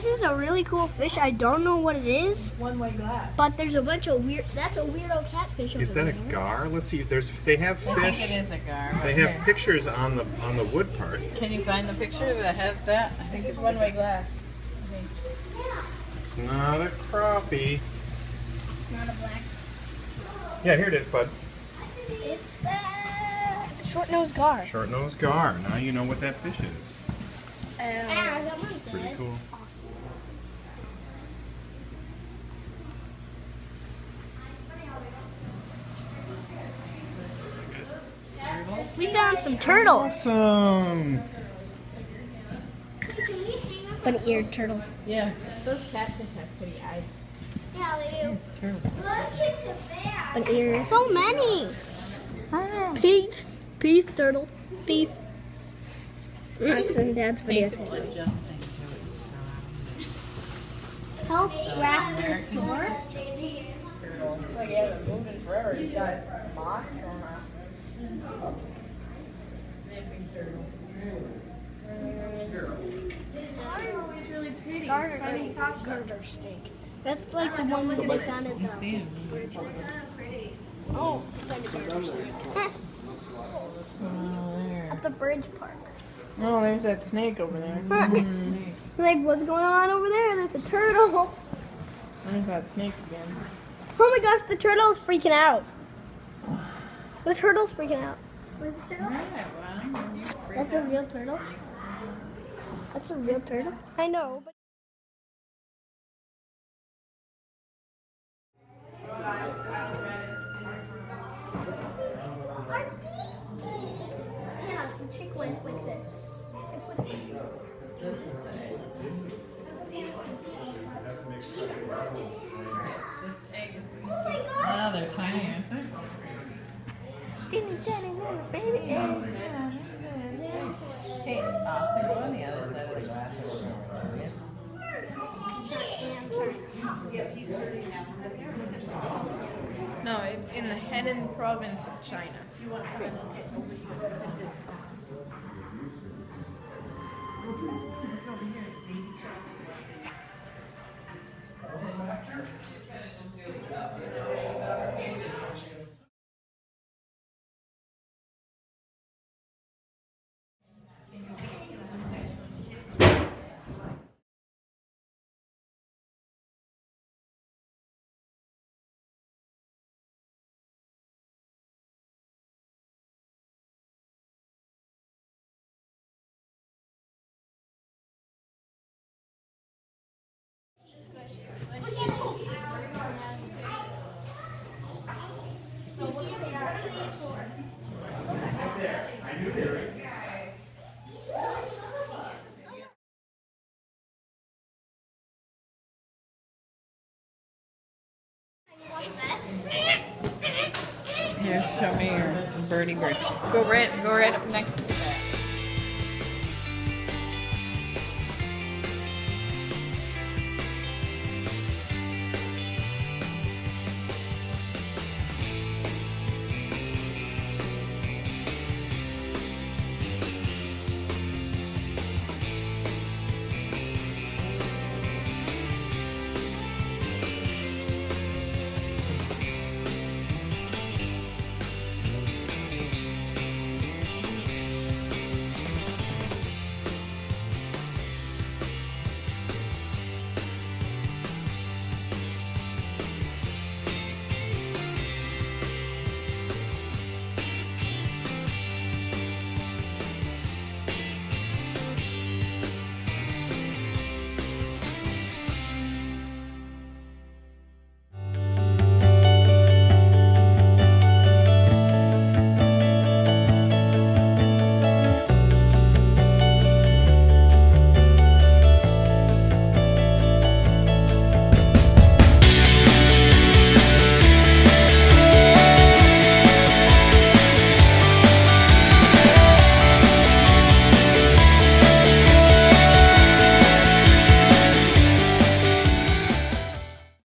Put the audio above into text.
This is a really cool fish. I don't know what it is. One-way glass. But there's a bunch of weird. That's a weirdo catfish. Is that a gar? Let's see. They have fish. I think it is a gar. They have pictures on the wood part. Can you find the picture that has that? I think It's one-way glass. It's not a crappie. It's not a black. Yeah, here it is, bud. It's a short-nosed gar. Short-nosed gar. Now you know what that fish is. Pretty cool. We found some turtles. Awesome. Bunny-eared turtle. Yeah. Those catfish have pretty eyes. Yeah, they do. It's turtles. Bunny-eared. So many. Peace. Peace, turtle. Peace. And Dad's video. Adjusting to it. Help wrap your sword. Looks like he hasn't moved in forever. He's got moss going on. Snapping turtle. Garter steak. That's like the one that they found at the bridge. Oh, garter steak. What's going on over there? At the bridge park. Oh, there's that snake over there. Like, what's going on over there? That's a turtle. There's that snake again. Oh my gosh, the turtle is freaking out. The turtle's freaking out. Where's the turtle? That's a real turtle? That's a real turtle? I know, but... Yeah, the chick went like this. This egg is. Oh, they're tiny, aren't they? Teeny tiny little baby eggs. Hey, Austin, go on the other side of the glass. No, it's in the Henan province of China. Here, show me your birdie bird. Go right up next to that.